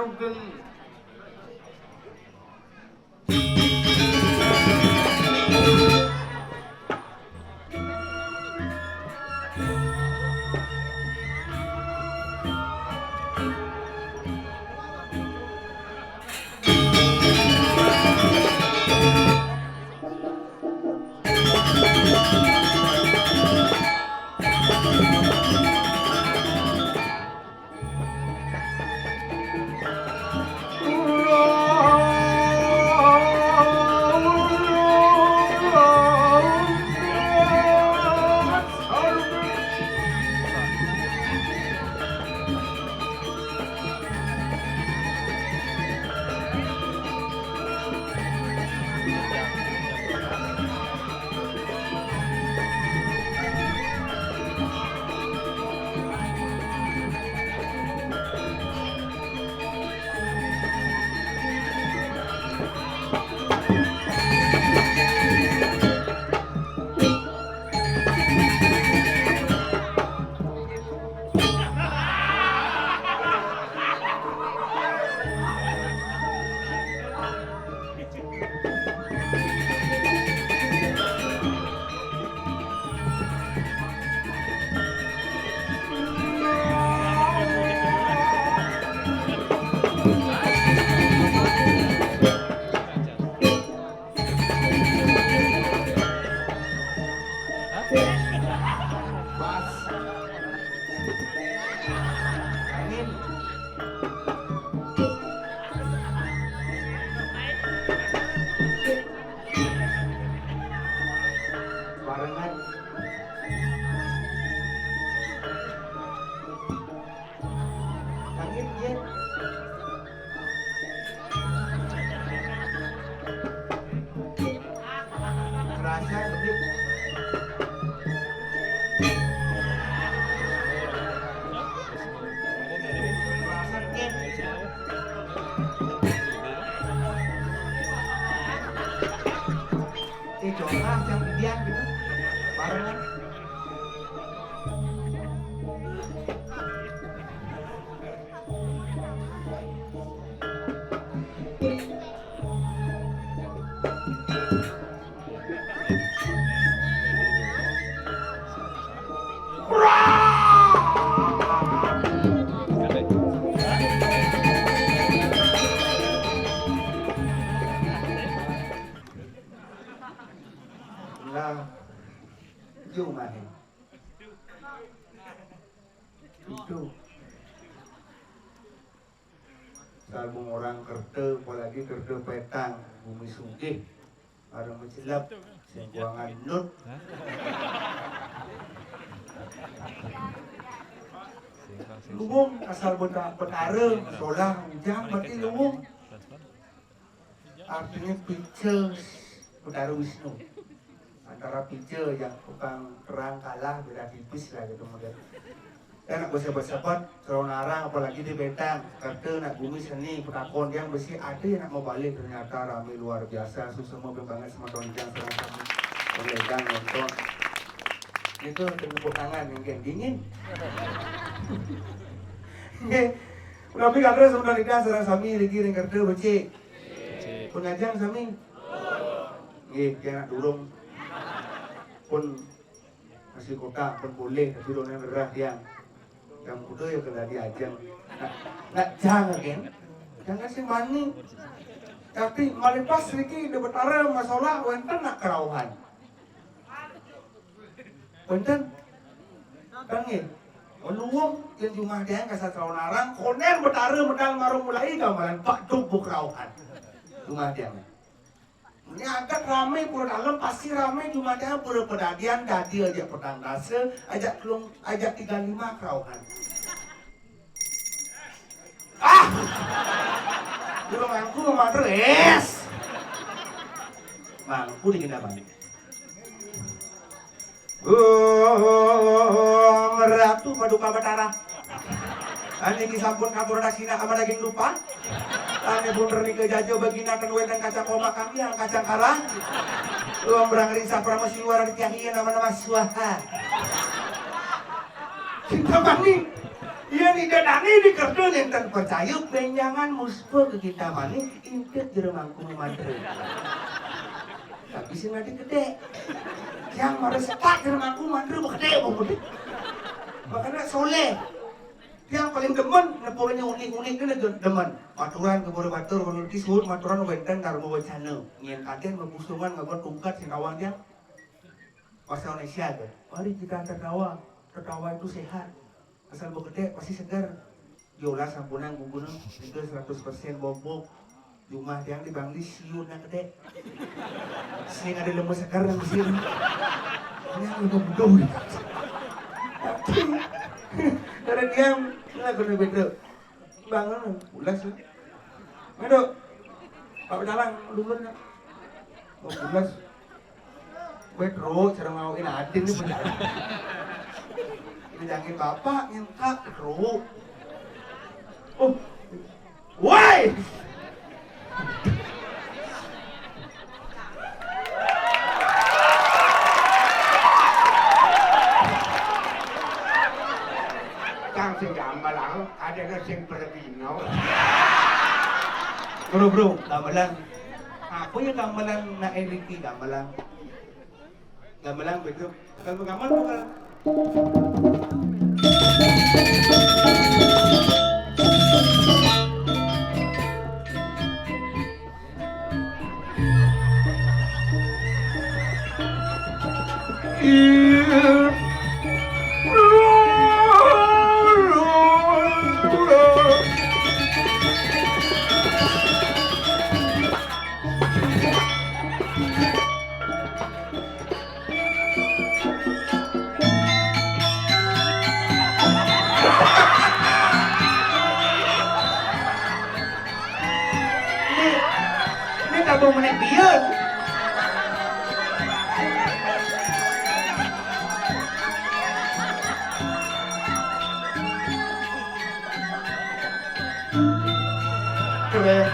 arugen. Itu salmung orang kerde, apalagi kerde petang, bumi sugih, ada mencelap, sengkuangan nut. Lumung asal betara, solang, ujang, berarti lumung. Artinya pitcher, betara Wisnu. Antara pitcher yang tukang terang kalah, beda tipis lah gitu model. Nak bersahabat-sahabat, serau narang apalagi di betang, kata nak bumi seni, penakon yang besi ada yang nak mau balik, ternyata ramai luar biasa, susah mau banget sama tonjang serang kami, pengendang nonton. Itu tepuk tangan yang dingin. Tapi kata sama lidah serang sami, lagi yang kata becik, pengajang sami, yang nak durung pun masih kota pun boleh, tapi dorang merah dia. Yang kuda ya kena diajang nak jangan kan jangan sih mani tapi malipas sedikit di betara masalah wenten nak kerauhan wenten tangin menuwung yang jumlah dia kasar kerauhan narang konen betara medal marung mulai gambaran pak tubuh kerauhan jumlah dia ini agak ramai pura dalam pasti ramai cuma dia pura pedadian dadi aja pedang dasa ajak kelung ajak 35 kerauhan. Dulu mangku mau terus. Mangku di kendapan. Ratu paduka batara. Ane kisampun katur dasina sama daging lupa. Ane bunder ni kejajo bagina kenuen dan kacang koma kami yang kacang karang. Luang berangring sapra masih luar di tiahian nama-nama suaha. Cinta bani. Iya nih dadani di kerja enten percaya benjangan muspe ke kita mani intet jero mangkung madre. Tapi sih nanti gede. Yang harus sepak jero mangkung madre gede gede. Makanya soleh. Yang paling demen nepurnya unik-unik ini demen. Maturan ke bore batur menurut disebut maturan benten karbo wacana. Nyen kaden membusungan ngabot tungkat sinawan dia. Bahasa Indonesia tuh. Mari kita tertawa. Tertawa itu sehat. Asal gede pasti segar. Jola sampunan gugunung itu 100% bobok. Rumah yang di Bangli siun yang gede. Sing ada lembu segar dan mesin. Ini yang lembu budong. Karena dia nggak kena beda. Bangun ulas lah. Aduh. Pak Dalang dulu nak. Ulas. Betro cara ngawin adin nih benar. Bilangin bapak nyentak bro. Oh, why? Kang sing gamelang, ada sing berbino. Bro, gamelang. Aku yang gamelang na Enrique gamelang. Gamelang betul. Kalau gamelang bukan. Ini tabung menit biar. Keren.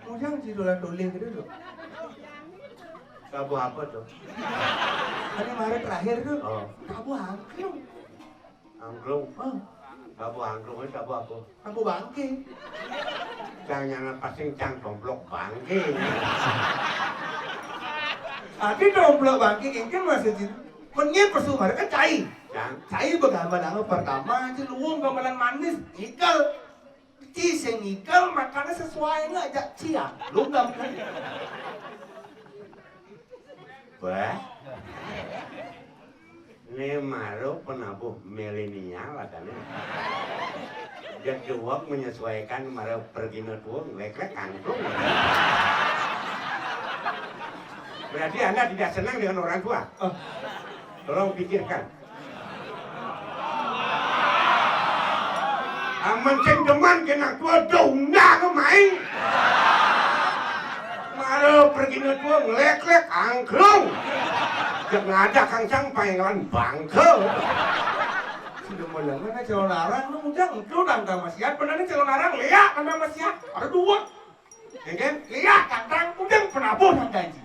Mujang si dolan-doling gitu loh. Kabu apa tuh? Kan yang kemarin terakhir tuh. Oh, Kamu angklung. angklung. Oh, Kabu angklung itu kabu apa? kamu bangke. Jangan pasing cang domplok bangke. Tapi domplok bangke ini masih jin. Menyen persumar kan cai. Cang, Cai begamelan pertama aja luwung gamelan manis ikal. Cheese yang ikal makannya sesuai nggak ajak cia. Lu nggak kan? bah. Ini maru penabuh milenial katanya. Dia jawab menyesuaikan maru pergi netuang, lek-lek angklung. Berarti Anda tidak senang dengan orang tua? Oh, Tolong pikirkan. Aman ceng deman kena tua daunnya ke main. Maru pergi netuang, lek-lek angklung. Jangan ada kang cang panggilan bangke. sudah mulai mana calon larang lu ujang itu tangkang masiat benernya calon larang lihat tangkang masiat ada dua. Ya kan? Lihat tangkang ujang penabuh tangkang ji.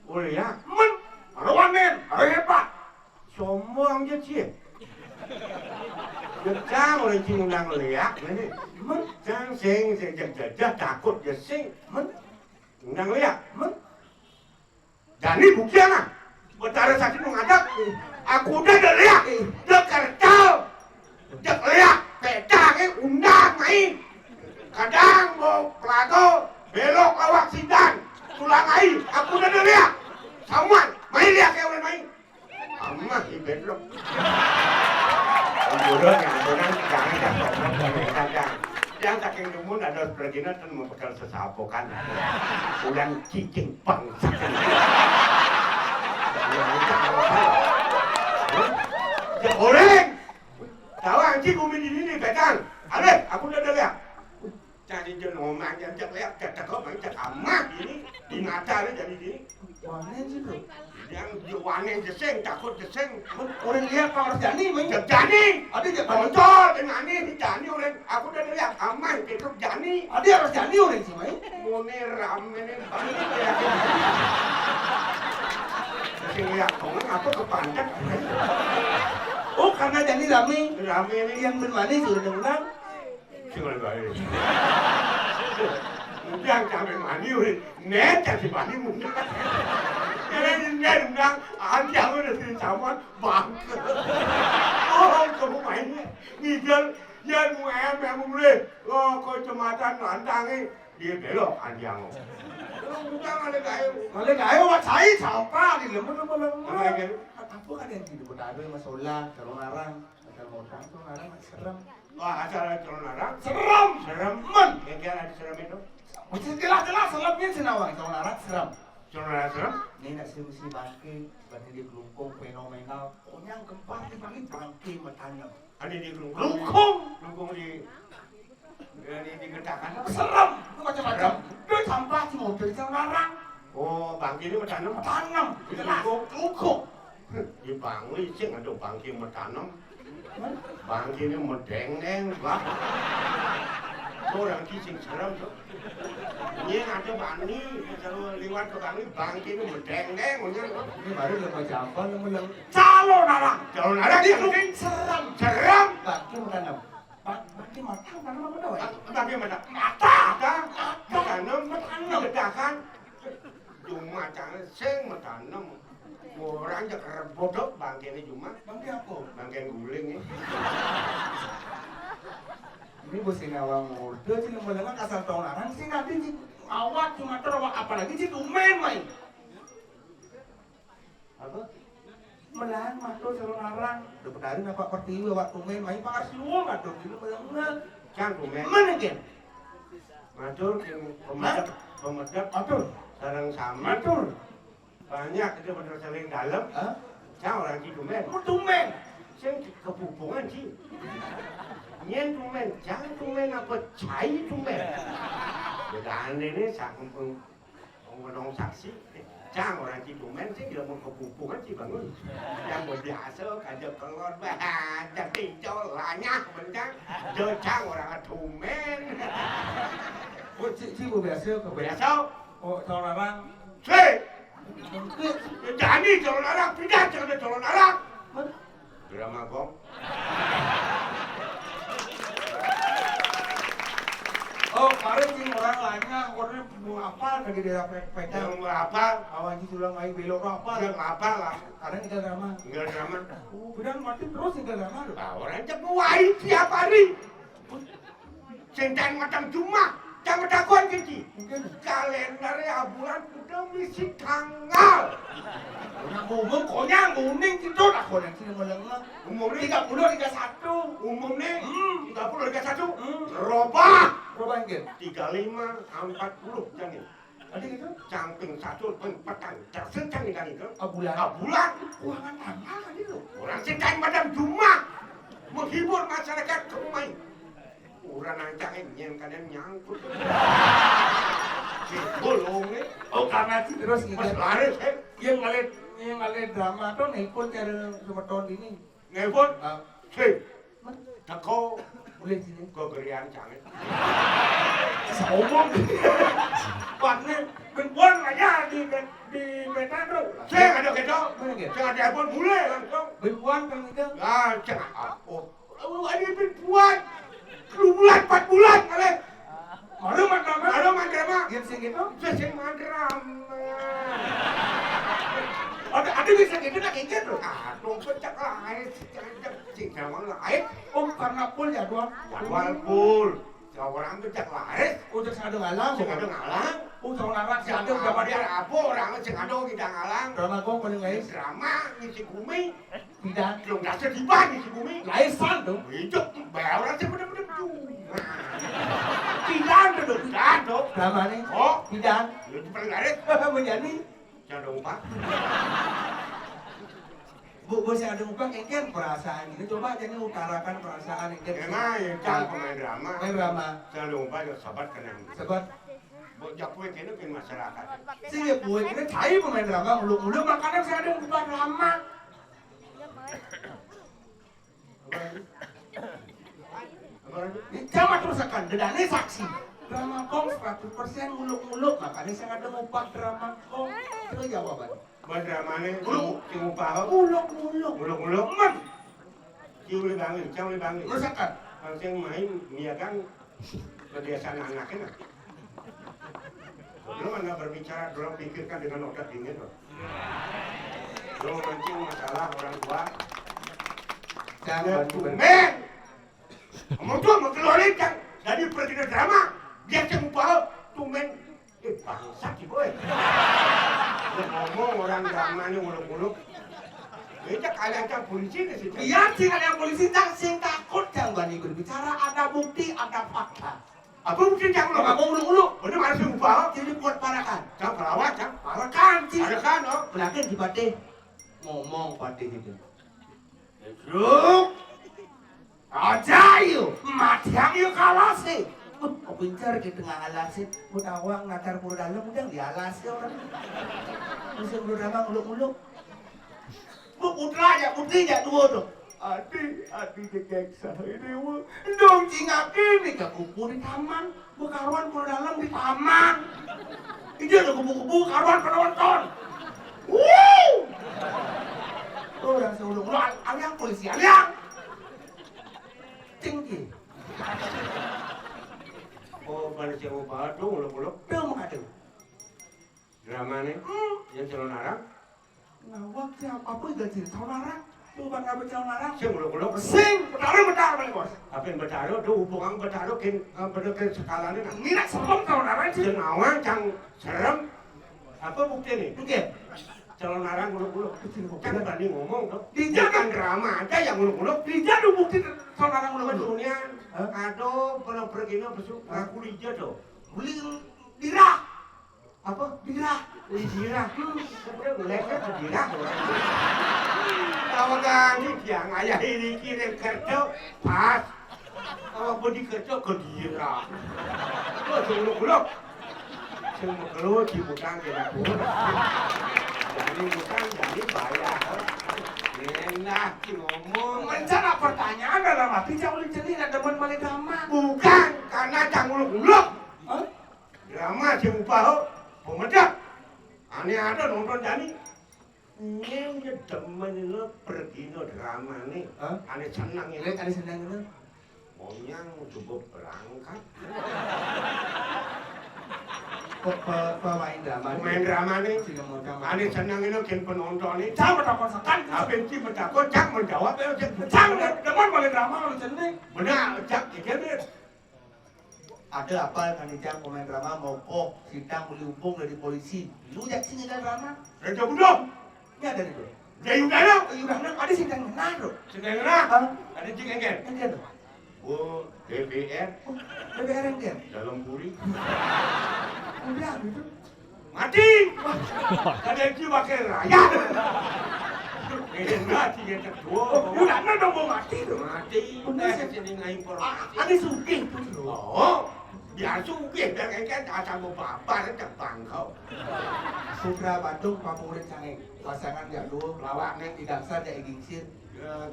Oh ya, Men, ada wanen, ada hebat. sombong aja sih. Jejang orang cing undang liak, ini. Men, Jang sing jajah takut ya sing. men, Undang liak. men. Jadi buktian ah. Betara sakit mengadap. Aku udah ada liak. Udah kercal. Udah liak. Pedangnya undang main. Kadang mau pelago belok lawak sidang. Tulang air. Aku udah ada liak. Saman. Main liak ya udah main. Amah ibedlok. Bodohnya, bodohnya jangan jangan. Yang saking dumun ada perginya kan membekal sesapokan. Ulang cicing bangsa. Ya goreng. Tahu anjing umi di sini pegang. Ale, aku udah lihat. Jadi jangan ngomong jak lihat kata kau main jak amat ini di mata dia jadi gini. Wannya sih tuh. Yang jualan jeseng takut jeseng. Orang lihat Pak Arjani main. Jak Jani. Ada jak Bocor dengan ini Jani orang. Aku udah lihat aman itu Jani. Ada Arjani orang sih main. Mone rame nih balik ya. Saya lihat kamu apa kepanjang. Oh karena Jani rame. Rame nih. Yang bermanis sudah undang. Siapa balik? Mungkin sampai mani udah net jadi mani mungkin. Ini net undang anjang udah di zaman bangke. Oh kamu mainnya ngigel yang em mulai. Oh kau jembatan lantangi dia belok anjang. Bukan ada kayu. Malah kayu wah cai sampah di lemah. Apa gitu? Apa ada yang di depan ada masalah kalau larang. Kalau mau tahu larang serem. Wah acara calon larang. Serem. Serem. Men. Yang ada serem itu. Mesti jelas seremnya senawang kalau larang serem. Calon larang serem. Ini nak si bangke, seperti di kelungkung fenomenal. Yang keempat di bangke bertanam. Ada di kelungkung. Kelungkung. Kelungkung di getakan. Serem. Macam-macam. Dia sampah di mobil kalau larang. Oh bangki ini bertanam. Tanam. Jelas. Kelungkung. Di bangli sih ada bangki bertanam. Bangki ini mendeng-deng, Pak. Orang kising serem tuh. Ini ada bani, kalau lewat ke bangki ini mendeng-deng. Ini baru lepas apa lemah. Calon larang. Calon larang Dia mungkin serem. serem. Bangke bertanam. Bangke matang tanam apa tahu? Bangki mata. Bertanam, getakan. Cuma jangan seng bertanam. Orang jak bodoh bangke ini cuma. Bangke apa? Bangke guling ini. Ini bos nawang murda sih lemah kasar tahun larang sih nanti sih awak cuma terawak apalagi sih tumen main. Apa? Melang mato calon larang. Udah pedari apa pertiwi awak tumen main pak arsiwo mato gitu melang. Kan tumen. Mana gen? Matur pemedap Matur. sarang sama. Matur. Banyak itu bener saling dalam. Hah? Saya orang di tumen. Mau tumen. Saya kebupungan sih. Nyen tumen, jangan tumen apa cai tumen. Jadi aneh ini sang ngomong saksi. Jangan orang di tumen sih dia mau kebupungan sih bangun. Yang mau biasa kajak keluar bahagia pinjol banyak bencang. Jajang orang tumen. Oh si bu biasa ke Biasa. Oh calon larang. Hei, jadi calon larang pindah jangan calon larang. Drama kong. Oh, kemarin sih orang lainnya, orangnya mau apa lagi di peta. Yang apa? Awan sih sulang air belok apa? Yang apa lah? Karena kita drama. Enggak drama. Oh, bilang mati terus kita drama loh. Nah, orang cepuai tiap hari. Sentan macam cuma. Jangan takut gitu. Mungkin. Kalendernya bulan udah misi tanggal. Yang ngomong konyang, nguning gitu lah konyang sini melengah. Umumnya 30, 31. umumnya 30 31. Berapa yang 35 40 jangan. Ada gitu? Camping satu petang tersencang kan itu. Bulan. Bulan. Kuangan tanggal kan itu. Orang sentan macam cuma menghibur masyarakat kemai. Orang nancangin nyen kalian nyangkut. Si bolong ni. Oh karena sih terus Mas gitu. laris kan. Yang ngalit drama tuh nelpon cara sama tahun ini. Nelpon. Si. Mas, Tako. boleh sini. Kau gerian canggih. Ngomong. Warna benbuan aja di peta tuh. Si ada kita. Jangan telepon boleh langsung. Benbuan kan itu. Ah jangan apa. Ini berbuat. 2 bulan 4 bulan kali. Ada drama. Ada mandrama. Yang sing gitu. Sesing mandrama. Ada bisa gitu nak kayak gitu. Aduh pecah lain. Cik sama lain. Oh karena pul jadwal. Jadwal pul. Orang pecah lain. Udah ada ngalang. Sing ada ngalang. Oh tahun larang sih ada Ada udah pada. apa orang sing ada kita ngalang. Drama kong paling lain. Drama ngisi bumi. Tidak. Belum dasar di bawah ngisi bumi. Laisan tuh. Hidup. Bayar orang sih bener-bener cuma. Tidak ada tuh. Tidak dong. Drama nih. Oh. Tidak. Lu paling lain. Menjadi. Jangan lupa. Bos yang ada upah engken perasaan ini coba aja nih utarakan perasaan engken. Emang ya cang pemain drama. Main drama. Jangan lupa ya sahabat kena. Sebab Buat jakwe kena kan masyarakat. sih ya buat ini cai pemain drama uluk-uluk makanya saya ada upah drama. Coba terusakan, dedane saksi. Drama kong 100% muluk-muluk, makanya saya ada upah drama kong. Itu jawaban. Buat dramanya, sing upah Muluk-muluk. muluk-muluk men. Cium le bangi, cium le bangi. Terusakan. Langsung main kan kebiasaan anaknya. Lo mana berbicara, dorong pikirkan dengan otak dingin loh. Lo mancing masalah orang tua. Jangan Men, ngomong tuh mau keluarin kan. Jadi pergi ke drama, dia cembal, tumen. Bangsat sih boy. Lo ngomong orang drama ini muluk-muluk. Itu kalian kan polisi ke situ. Iya sih ada yang polisi sing takut jangan berbicara, ada bukti, ada fakta. Apa mungkin jangan lo Ngomong uluk-uluk. bener harus diubah. Jadi buat parakan. Jangan perawat, jangan. Parakan sih. Ada kan, oh? Belakang di patih ngomong patih itu. Yuk, aja yuk, matiang yuk kalah sih. Kau pincar ke tengah alasin, mutawang nakar pura dalam udah di alas orang. Musim berdama uluk-uluk. Bu putra aja, putri aja dua tuh. Adi kekeksa ini wah. Dong cingaki nih ke kupu di taman, bu karuan pura dalam di taman. Ini ada kupu-kupu karuan penonton. Wuh. Orang seulung-ulung, aliang polisi, aliang! Tinggi. Oh, balik yang ubah tuh muluk-muluk. Dia mengadu. Drama nih, yang calon arang. Ngawak siapa pun gak cerita calon arang. Tuh bang gak calon arang. Sing muluk-muluk. Sing, betar balik bos. Apa yang betaro tuh hubungan betaro kan bener kan skalanya kan. Minat sebelum calon arang sih. Jeung awan cang serem. Apa bukti nih? Oke. Calon arang muluk-muluk. Kan berani ngomong tuh. Dijak Kan drama aja yang muluk-muluk. dijadu bukti calon arang muluk-muluk. Dunia, aduh, pernah pergi no besok ngaku lija tuh. Beli dirah. Apa? Dirah. Lija. Udah ngeleknya ke dira. Tahu kan? Yang ayah ini kirim kerja pas. Kalau bodi kerja ke dira. Tuh muluk-muluk. Semua keluar di butang kita pun. Jadi butang jadi bayar. Enak ngomong. Mencana pertanyaan dalam hati jauh jadi ada teman balik drama. Bukan karena cang muluk-muluk. Hah? Drama si upah pemedak. Aneh ada nonton Dani. Ini ya temen lo pergi no drama nih. Hah? Aneh senang ini. Lihat ada senang itu. Monyang cukup berangkat. Pemain drama. Main drama nih. Sini mau drama. Aneh senang ini kan penonton nih. Jangan bertakon sekan. Apa yang sih bertakon? Cak menjawab ya. Jangan depan balik drama kalau jeneng. Benar, cak ikan Ada apa kan Ijang pemain drama mogok sidang beli umpung dari polisi. Lu jak sini kan drama? Raja Budong. Ini ada nih bro. Jayu Dana. Udah ada sidang benar bro. Sedang mana? Hah? Ada cik engken. Yang dia tuh. Oh, DPR DPR yang dia. dalam puri. Udah gitu. Mati. Ada yang cik pakai rakyat. Ini mati yang kedua. Udah dong mau mati tuh. Mati. Udah sini informasi. Ada sugih tuh. Oh, biar sugih biar engken asal mau babar tebang kau. Putra Bandung Pamurin Cangeng. Pasangan ya lu lawak neng di Dangsa dia gingsir.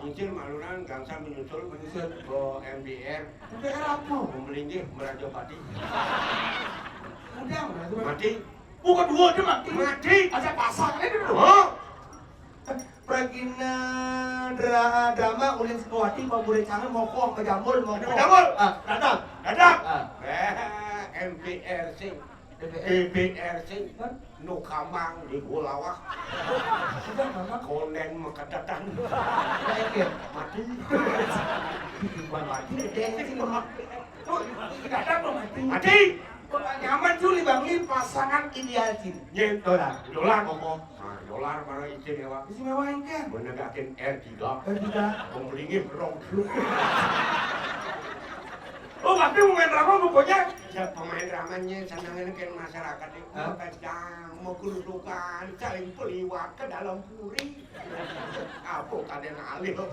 Gingsir malunan gangsa menyusul ke MBR. DPR apa? Memelingkih Merajapati. Udah tuh. Mati. Bukan dua dia mati. Mati. Ada pasang ini dulu. Oh. Pragina drama ulin sekawati Pamurin Cangeng mokong kejambul mokong. Kejambul? Datang. Dadak. Ah. MPRC. DPR. EPRC. Nu kamang di Golawak. Sudah mama Konen makadatan. kayak Mati. bukan mati deh sih mati. Tuh tidak ada tuh mati. Mati. Nyaman Juli Bang Lin pasangan ideal Jin. Yen Dolar. dolar. Ngomong. Nah, dolar mana istimewa. Istimewa yang kan? Menegakkan R3. Tidak. Pembelinya rong truk. Oh, Bakti mau main drama pokoknya. Ya pemain dramanya senangnya kan masyarakat itu kacang mau kedudukan saling peliwat ke dalam puri. Apa kaden alih kamu?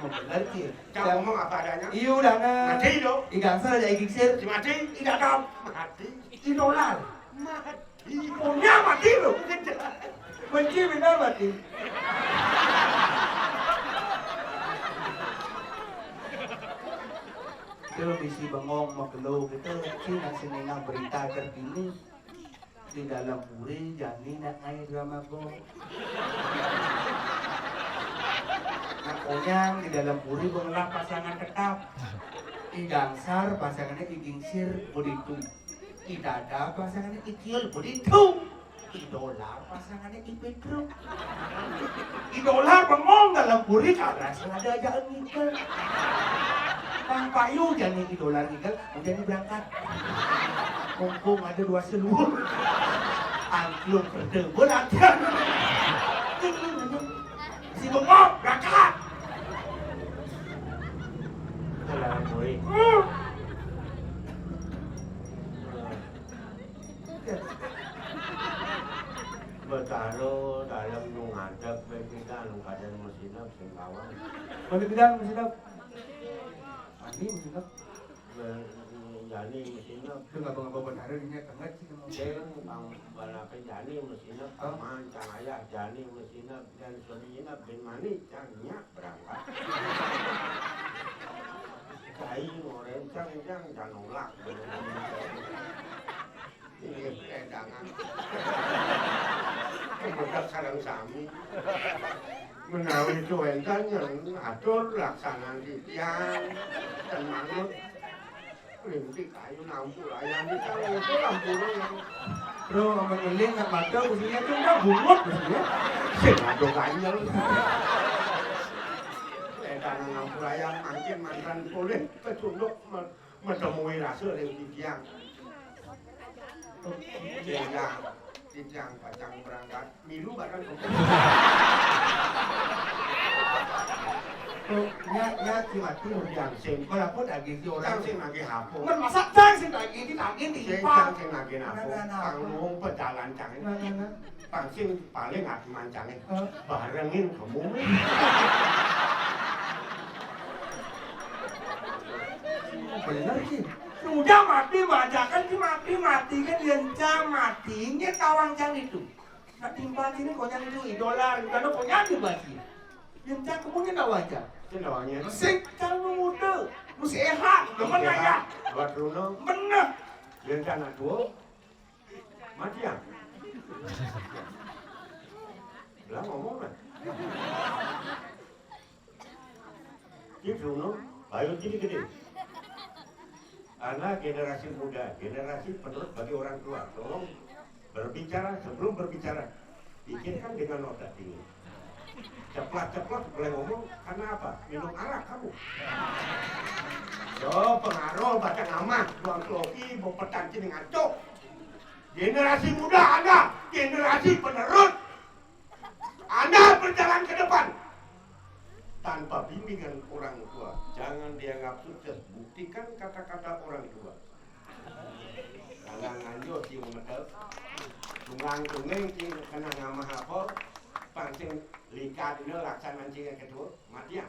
Bener sih. Jangan ngomong apa adanya. Iya udah Mati dong. Igang sana jadi gigsir. Si mati tidak tahu mati. Idolar. Mati. Punya mati loh. Benci benar mati. Itu misi bengong makelo gitu. Sinang berita terkini di dalam puri Jani nak air drama ko. Nak Onyang di dalam puri bengelak pasangan tetap. Igangsar pasangannya Igingsir Buditu. Idada pasangannya Ikil Buditu. Idola pasangannya Ipetru. Idola bengong dalam puri karena sengaja ajaan ngikil. Bang Payu jadi idola ngikil, kemudian berangkat. Mumpung ada 2 seluruh. Angklung berdebur aja. Si bengong berangkat. Dalam puri. Betaro dalam nungadap kita nungkadan mesinap singkawang. Boleh bilang mesinap. Ani mesinap. Jani mesinap. Itu nggak bawa betaro ini tengah sih kamu. Keng bang balapan jani mesinap. Paman cang ayah jani mesinap dan seminap bin mani cangnya berangkat. Kain orang cang janolak. Ini pedangan. Kemudian sarang sami. Menawi itu enkan yang atur laksanaan di tiang dan manut. Rintik kayu lampu ayam di sana itu lampunya yang Bro, mengeling nggak mata usinya tuh nggak bungut usinya. senado kanyel. Pedangan lampu ayam makin mantan boleh kecunduk menemui rasa di tiang. Tiang pacang berangkat milu bahkan Nya mati yang sing kalau aku daging di orang orang sing lagi hapo kan masak cang sih daging di daging di sing pang. sing lagi hapo panglung pejalan cang pang sing paling hati mancangin barengin kamu Bener sih. Udah mati bajakan sih mati kan lencang matinya kawang cang itu. Nak timpal sini konyang itu idola karena konyang di basi. Lencang kemudian tak wajah. Cendawanya Sing cang muda, mesti ehat, demen aja. buat Bruno Bener. rencana dua mati ya lah ngomong lah ini Bruno bayu gini gede anak generasi muda generasi penerus bagi orang tua tolong berbicara sebelum berbicara pikirkan dengan otak tinggi ceplak-ceplak boleh ngomong karena apa? Minum arak kamu so pengaruh baca nama buang kloki mau petanci dengan cok generasi muda Anda generasi penerus Anda berjalan ke depan tanpa bimbingan orang tua jangan dianggap sukses buktikan kata-kata orang tua karena nganjo si umetel tunggang-tunggang si kena nama apa pancing likat ini laksanaan cingnya kedua mati ya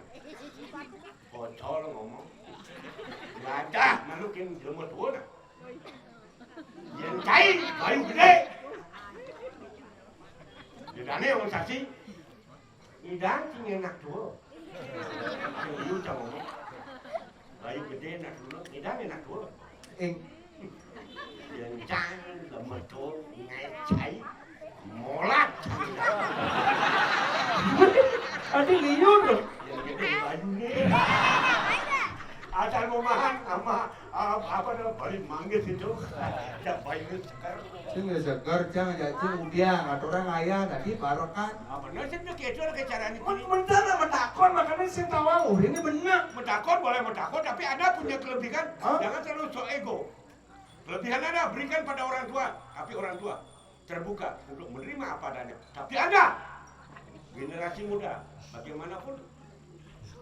bocor ngomong nggak ada malukin jelma tua nah yang cair bayu gede jedane orang saksi idang cingnya nak tua yang iu cang ngomong bayu gede nak dulu idang nak tua yang cang jelma tua ngai cair molat Adi liur loh. yang gede bayu nih asal rumahan sama apa namanya balik manggis itu ada bayu sekarang Sing segar cang jadi udiang atau orang ayah tadi barokan. apa nih sih tuh kecuali ke caranya Bentar sama takon makanya sing tawang ini bener. mentakut boleh mentakut tapi Anda punya kelebihan Hah? jangan terlalu so ego kelebihan Anda berikan pada orang tua tapi orang tua terbuka untuk menerima apa adanya tapi Anda generasi muda bagaimanapun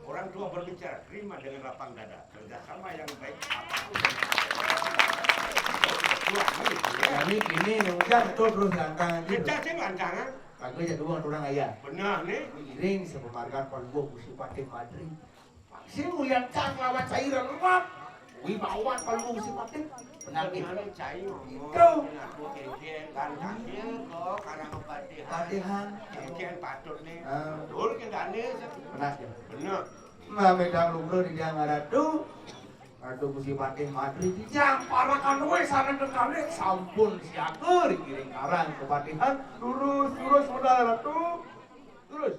Orang tua berbicara, terima dengan lapang dada. Kerjasama yang baik apapun. Kami kini mengucap betul terus lantangan itu. Kita sih lantangan. Kagak jadi orang ayah. Benar nih. Iring sepemarkan Palembang Gusti Patih Madri. Si Mulian Cang lawan cairan lemap. Wibawa Palembang Gusti Patih. Penagih. Itu. Aku kejeng kan kaki kok karena kepatihan. Patihan. Kejeng patut nih. Betul ke Dani. Penagih. Benar. Medang lumrah di dia ngaradu. Aduh Gusti Patih Madri dijang parakan we sareng kekali sampun siatur kiring karang kepatihan lurus saudara ratu. Lurus.